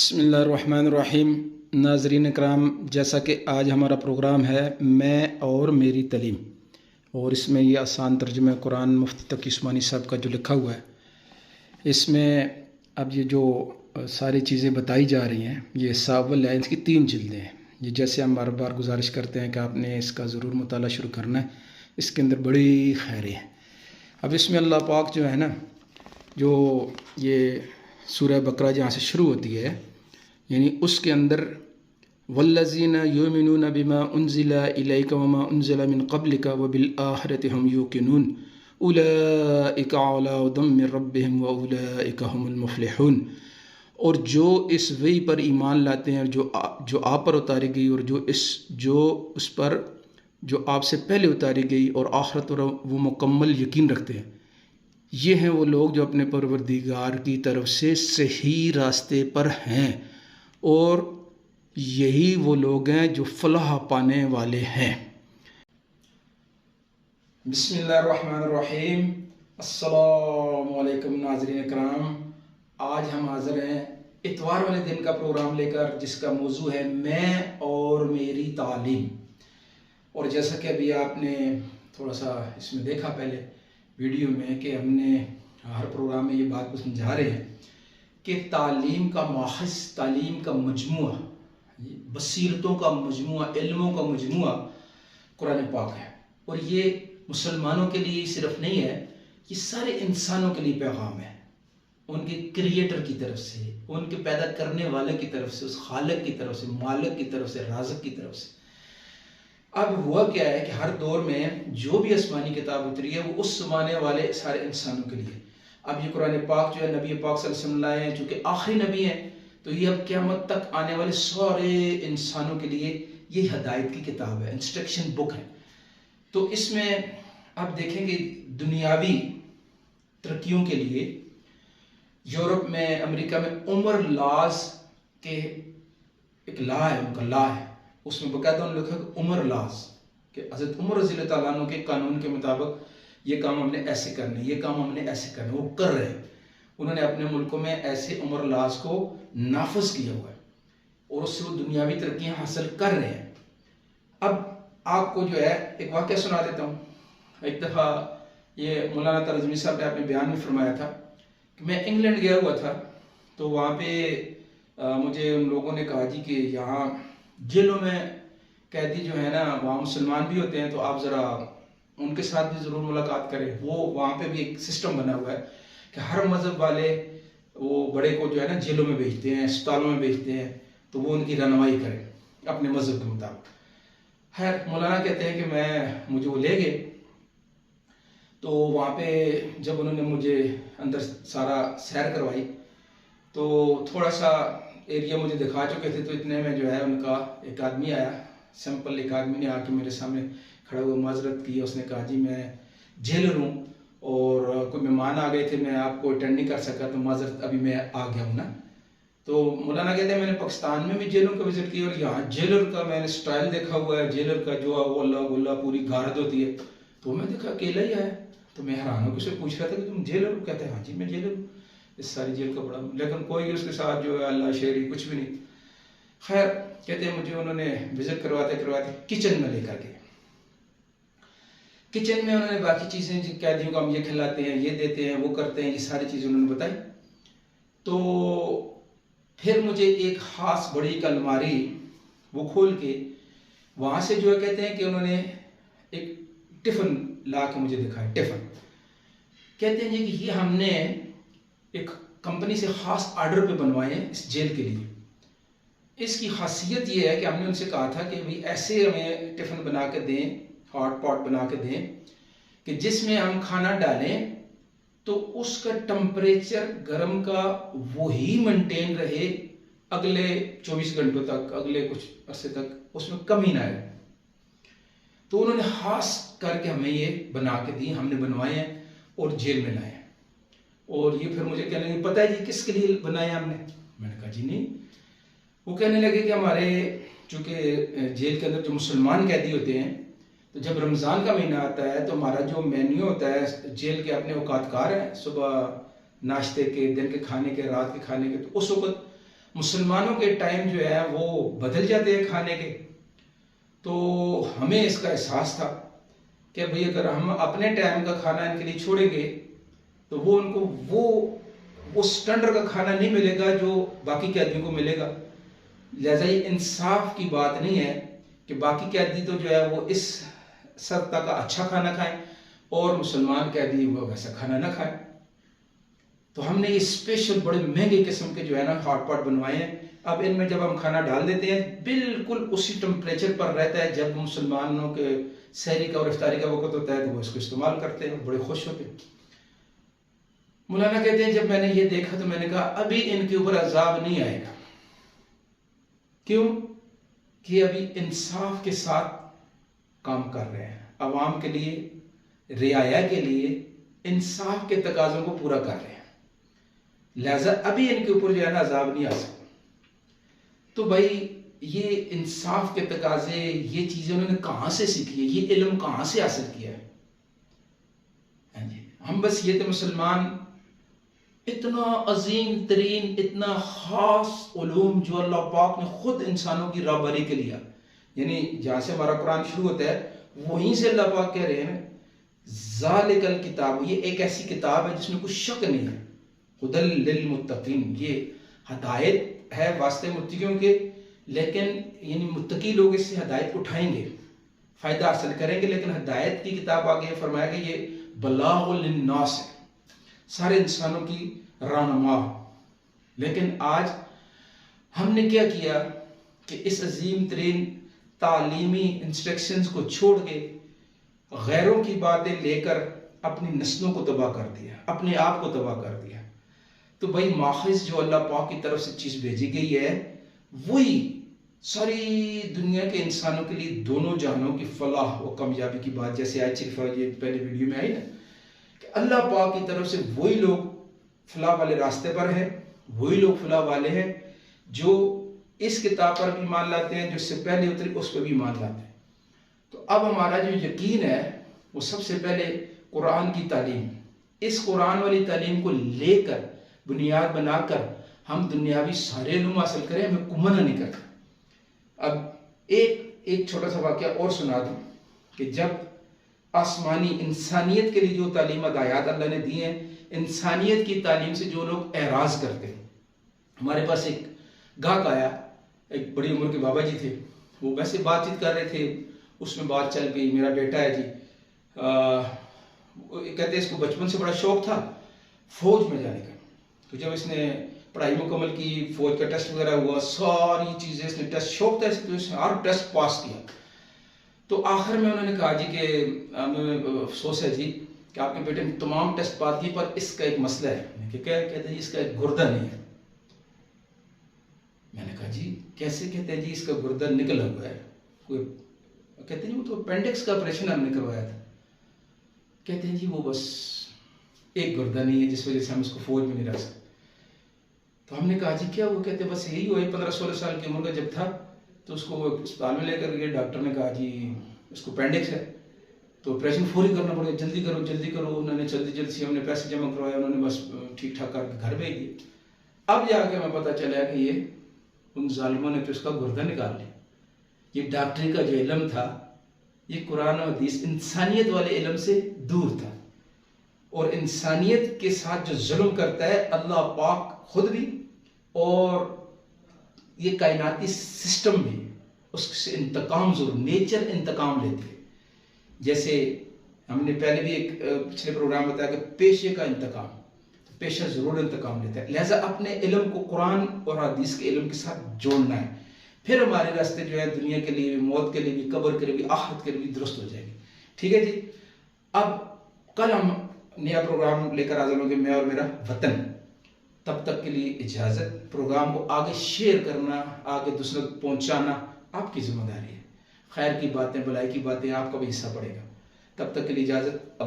बिस्मिल्लाहिर्रहमानिर्रहीम। नाज़रीन इकराम, जैसा कि आज हमारा प्रोग्राम है मैं और मेरी तालीम, और इसमें ये आसान तर्जुमा कुरान मुफ्ती तकी उस्मानी साहब का जो लिखा हुआ है, इसमें अब ये जो सारी चीज़ें बताई जा रही हैं, ये सावल है, इसकी 3 जिल्दें हैं। ये जैसे हम बार बार गुजारिश करते हैं कि आपने इसका ज़रूर मुताला शुरू करना है, इसके अंदर बड़ी खैरें हैं। अब इसमें अल्लाह पाक जो है ना, जो ये सूरह बकरा जहाँ से शुरू होती है, यानी उसके अंदर वल्लज़ीना युमिनूना बिमा उन्ज़िला इलैका वमा उन्ज़िला मिन क़ब्लिका व बिल आखिरति हम युक़िनून उलाइका अला हुदम मिन रब्बिहिम व उलाइका हुमुल मुफ़्लिहून। और जो इस वही पर ईमान लाते हैं, जो आप पर उतारी गई, और जो उस पर जो आपसे पहले उतारी गई, और आखिरत पर वो मुकम्मल यकीन रखते हैं, ये हैं वो लोग जो अपने परवरदिगार की तरफ से सही रास्ते पर हैं, और यही वो लोग हैं जो फलाह पाने वाले हैं। बिस्मिल्लाहिर्रहमानिर्रहीम। अस्सलामु अलैकुम नाज़रीन इकराम। आज हम हाज़िर हैं इतवार वाले दिन का प्रोग्राम लेकर, जिसका मौजू है मैं और मेरी तालीम। और जैसा कि अभी आपने थोड़ा सा इसमें देखा पहले वीडियो में कि हमने हर प्रोग्राम में ये बात को समझा रहे हैं कि तालीम का माहज़, तालीम का मजमुआ, बसीरतों का मजमुआ, इल्मों का मजमुआ कुरान पाक है। और ये मुसलमानों के लिए सिर्फ नहीं है, ये सारे इंसानों के लिए पैगाम है, उनके क्रिएटर की तरफ से, उनके पैदा करने वाले की तरफ से, उस खालिक की तरफ से, मालिक की तरफ से, राज़िक की तरफ से। अब हुआ क्या है कि हर दौर में जो भी आसमानी किताब उतरी है, वो उस ज़माने वाले सारे इंसानों के लिए। अब ये कुरान पाक जो है नबी पाक सल्लल्लाहु अलैहि वसल्लम लाए हैं, चूँकि आखिरी नबी हैं, तो ये अब क़यामत तक आने वाले सारे इंसानों के लिए ये हदायत की किताब है, इंस्ट्रक्शन बुक है। तो इसमें अब देखेंगे दुनियावी तरक्कियों के लिए यूरोप में, अमेरिका में उमर लाज के एक ला है, उनका ला है, उसमें बाकायदा उन्होंने लिखा कि उमर लाज, कि हज़रत उमर रज़ी अल्लाह तआला अन्हु के कानून के मुताबिक ये काम हमने ऐसे करने, ये काम हमने ऐसे करने, वो कर रहे हैं। उन्होंने अपने मुल्कों में ऐसे उमर लाज को नाफज किया हुआ है, और उससे वो दुनियावी तरक्कियाँ हासिल कर रहे हैं। अब आपको जो है एक वाक़या सुना देता हूँ। एक दफ़ा ये मौलाना तरज़मी साहब ने अपने बयान में फरमाया था कि मैं इंग्लैंड गया हुआ था, तो वहाँ पे मुझे उन लोगों ने कहा जी कि यहाँ जेलों में कैदी जो है ना, वहाँ मुसलमान भी होते हैं, तो आप ज़रा उनके साथ भी ज़रूर मुलाकात करें। वो वहाँ पे भी एक सिस्टम बना हुआ है कि हर मज़हब वाले वो बड़े को जो है ना जेलों में भेजते हैं, अस्पतालों में भेजते हैं, तो वो उनकी रहनुमाई करें अपने मज़हब के मुताबिक। खैर, मौलाना कहते हैं कि मुझे वो ले गए, तो वहाँ पे जब उन्होंने मुझे अंदर सारा सैर करवाई, तो थोड़ा सा एरिया मुझे दिखा चुके थे, तो इतने में जो है उनका एक आदमी आया, सिंपल एक आदमी ने आके मेरे सामने खड़ा हुआ माजरत की। उसने कहा जी मैं जेलर हूँ, और कोई मेहमान आ गए थे, मैं आपको अटेंड नहीं कर सका, तो माजरत अभी मैं आ गया हूँ ना। तो मौलाना कहते हैं मैंने पाकिस्तान में भी जेलों का विजिट किया, और यहाँ जेलर का मैंने स्टाइल देखा हुआ है, जेलर का जो है वो अल्लाह गुल्ला पूरी गारद होती है। तो मैं देखा अकेला ही आया, तो मैं हैरान होकर उससे पूछ रहा था कि तुम जेलर हो? कहते हैं हाँ जी मैं जेलर हूँ, इस सारी जेल का बड़ा, लेकिन कोई उसके साथ जो है अल्लाह शेरी कुछ भी नहीं। खैर, कहते हैं मुझे उन्होंने विजिट करवाते करवाते किचन में लेकर गए। किचन में उन्होंने बाकी चीज़ें, कैदियों को हम ये खिलाते हैं, ये देते हैं, वो करते हैं, ये सारी चीज़ें उन्होंने बताई। तो फिर मुझे एक ख़ास बड़ी एक अलमारी वो खोल के वहाँ से जो है कहते हैं कि उन्होंने एक टिफ़िन ला के मुझे दिखाया। टिफ़िन कहते हैं कि ये हमने एक कंपनी से ख़ास आर्डर पे बनवाए हैं इस जेल के लिए। इसकी खासियत ये है कि हमने उनसे कहा था कि भाई ऐसे हमें टिफ़िन बना के दें, हॉट पॉट बना के दें, कि जिसमें हम खाना डालें तो उसका टेम्परेचर गर्म का वही मेंटेन रहे अगले 24 घंटों तक, अगले कुछ अरसे तक, उसमें कमी ना आए। तो उन्होंने खास करके हमें ये बना के दी, हमने बनवाए हैं और जेल में लाए हैं। और ये फिर मुझे कहने लगे पता है जी किसके लिए बनाए हमने? मैंने कहा जी नहीं। वो कहने लगे कि हमारे चूँकि जेल के अंदर जो मुसलमान कैदी होते हैं, तो जब रमज़ान का महीना आता है तो हमारा जो मेन्यू होता है, जेल के अपने औकातकार हैं, सुबह नाश्ते के, दिन के खाने के, रात के खाने के, तो उस वक्त مسلمانوں کے ٹائم جو ہے وہ بدل جاتے ہیں کھانے کے. تو ہمیں اس کا احساس تھا کہ بھئی اگر ہم اپنے ٹائم کا کھانا ان کے لیے چھوڑیں گے تو وہ ان کو وہ اس سٹینڈرڈ کا کھانا نہیں ملے گا جو باقی قیدیوں کو ملے گا. لہذا یہ انصاف کی بات نہیں ہے کہ باقی قیدی تو جو ہے وہ اس سطح کا اچھا کھانا کھائیں اور مسلمان قیدی وہ ویسا کھانا نہ کھائیں. تو ہم نے یہ اسپیشل بڑے مہنگے قسم کے جو ہے نا ہاٹ پاٹ بنوائے ہیں. اب ان میں جب ہم کھانا ڈال دیتے ہیں بالکل اسی ٹمپریچر پر رہتا ہے جب مسلمانوں کے سحری کا اور افطاری کا وقت ہوتا ہے تو وہ اس کو استعمال کرتے ہیں، بڑے خوش ہوتے ہیں. مولانا کہتے ہیں جب میں نے یہ دیکھا تو میں نے کہا ابھی ان کے اوپر عذاب نہیں آئے گا. کیوں؟ کہ ابھی انصاف کے ساتھ کام کر رہے ہیں، عوام کے لیے، رعایا کے لیے انصاف کے تقاضوں کو پورا کر رہے ہیں. لہذا ابھی ان کے اوپر جو ہے نا عذاب نہیں آ سکتا. تو بھائی یہ انصاف کے تقاضے، یہ چیزیں انہوں نے کہاں سے سیکھی ہے، یہ علم کہاں سے حاصل کیا ہے؟ ہاں جی، ہم بس یہ تھے مسلمان اتنا عظیم ترین، اتنا خاص علوم جو اللہ پاک نے خود انسانوں کی رہبری کے لیا. یعنی جہاں سے ہمارا قرآن شروع ہوتا ہے وہیں سے اللہ پاک کہہ رہے ہیں ذالک الکتاب، یہ ایک ایسی کتاب ہے جس میں کچھ شک نہیں ہے، ہدی للمتقین، یہ ہدایت ہے واسطے متقیوں کے. لیکن یعنی متقی لوگ اس سے ہدایت اٹھائیں گے، فائدہ حاصل کریں گے. لیکن ہدایت کی کتاب آگے فرمایا کہ یہ بلاغ للناس ہے، سارے انسانوں کی رہنما. لیکن آج ہم نے کیا کیا کہ اس عظیم ترین تعلیمی انسٹرکشنز کو چھوڑ کے غیروں کی باتیں لے کر اپنی نسلوں کو تباہ کر دیا، اپنے آپ کو تباہ کر دیا. تو بھائی ماخذ جو اللہ پاک کی طرف سے چیز بھیجی گئی ہے وہی ساری دنیا کے انسانوں کے لیے دونوں جہانوں کی فلاح و کامیابی کی بات، جیسے آج صرف یہ پہلے ویڈیو میں آئی نا کہ اللہ پاک کی طرف سے وہی لوگ فلاح والے راستے پر ہیں، وہی لوگ فلاح والے ہیں جو اس کتاب پر بھی ایمان لاتے ہیں، جو اس سے پہلے اتری اس پہ بھی ایمان لاتے ہیں. تو اب ہمارا جو یقین ہے وہ سب سے پہلے قرآن کی تعلیم، اس قرآن والی تعلیم کو لے کر بنیاد بنا کر ہم دنیاوی سارے علوم حاصل کریں، ہمیں کوئی منع نہیں کرتا. اب ایک چھوٹا سا واقعہ اور سنا دوں کہ جب آسمانی انسانیت کے لیے جو تعلیم ہدایات اللہ نے دی ہیں، انسانیت کی تعلیم سے جو لوگ اعراض کرتے ہیں. ہمارے پاس ایک گاہک آیا، ایک بڑی عمر کے بابا جی تھے، وہ ویسے بات چیت کر رہے تھے، اس میں بات چل گئی میرا بیٹا ہے جی، کہتے ہیں اس کو بچپن سے بڑا شوق تھا فوج میں جانے کا. تو جب اس نے پڑھائی مکمل کی، فوج کا ٹیسٹ وغیرہ ہوا، ساری چیزیں اس نے ٹیسٹ، شوق تھا تو اس نے ہر ٹیسٹ پاس کیا. تو آخر میں انہوں نے کہا جی کہ ہمیں افسوس ہے جی کہ آپ کے بیٹے نے تمام ٹیسٹ پاس کیے پر اس کا ایک مسئلہ ہے. کہ کیا کہتے ہیں جی اس کا ایک گردہ نہیں ہے. میں نے کہا جی کیسے؟ کہتے ہیں جی اس کا گردہ نکلا ہوا ہے. کوئی کہتے ہیں وہ تو اپینڈکس کا آپریشن ہم نے کروایا تھا. کہتے ہیں جی وہ بس ایک گردہ نہیں ہے جس وجہ سے ہم اس کو فوج میں نہیں رکھ سکتے. تو ہم نے کہا جی کیا؟ وہ کہتے ہیں بس یہی ہوا، 15-16 سال کی عمر کا جب تھا تو اس کو وہ اسپتال میں لے کر گئے. ڈاکٹر نے کہا جی اس کو اپینڈکس ہے تو آپریشن فوری کرنا پڑے گا، جلدی کرو جلدی کرو. انہوں نے جلدی سے ہم نے پیسے جمع کروایا، انہوں نے بس ٹھیک ٹھاک کر کے گھر بھیج دیے. اب جا کے ہمیں پتہ چلا کہ یہ ان ظالموں نے تو اس کا گردہ نکال لیا. یہ ڈاکٹری کا جو علم تھا یہ قرآن و حدیث انسانیت والے علم سے دور تھا. اور انسانیت کے ساتھ جو ظلم کرتا ہے اللہ پاک خود بھی اور یہ کائناتی سسٹم بھی اس سے انتقام ضرور، نیچر انتقام لیتی ہے. جیسے ہم نے پہلے بھی ایک پچھلے پروگرام بتایا کہ پیشے کا انتقام، تو پیشہ ضرور انتقام لیتا ہے. لہٰذا اپنے علم کو قرآن اور حدیث کے علم کے ساتھ جوڑنا ہے، پھر ہمارے راستے جو ہے دنیا کے لیے بھی، موت کے لیے بھی، قبر کے لیے بھی، آخرت کے لیے بھی درست ہو جائے گی. ٹھیک ہے جی. اب کل ہم نیا پروگرام لے کر حاضر ہوں گے، میں اور میرا وطن. تب تک کے لیے اجازت. پروگرام کو آگے شیئر کرنا، آگے دوسروں تک پہنچانا آپ کی ذمہ داری ہے. خیر کی باتیں، بھلائی کی باتیں آپ کا بھی حصہ پڑے گا. تب تک کے لیے اجازت.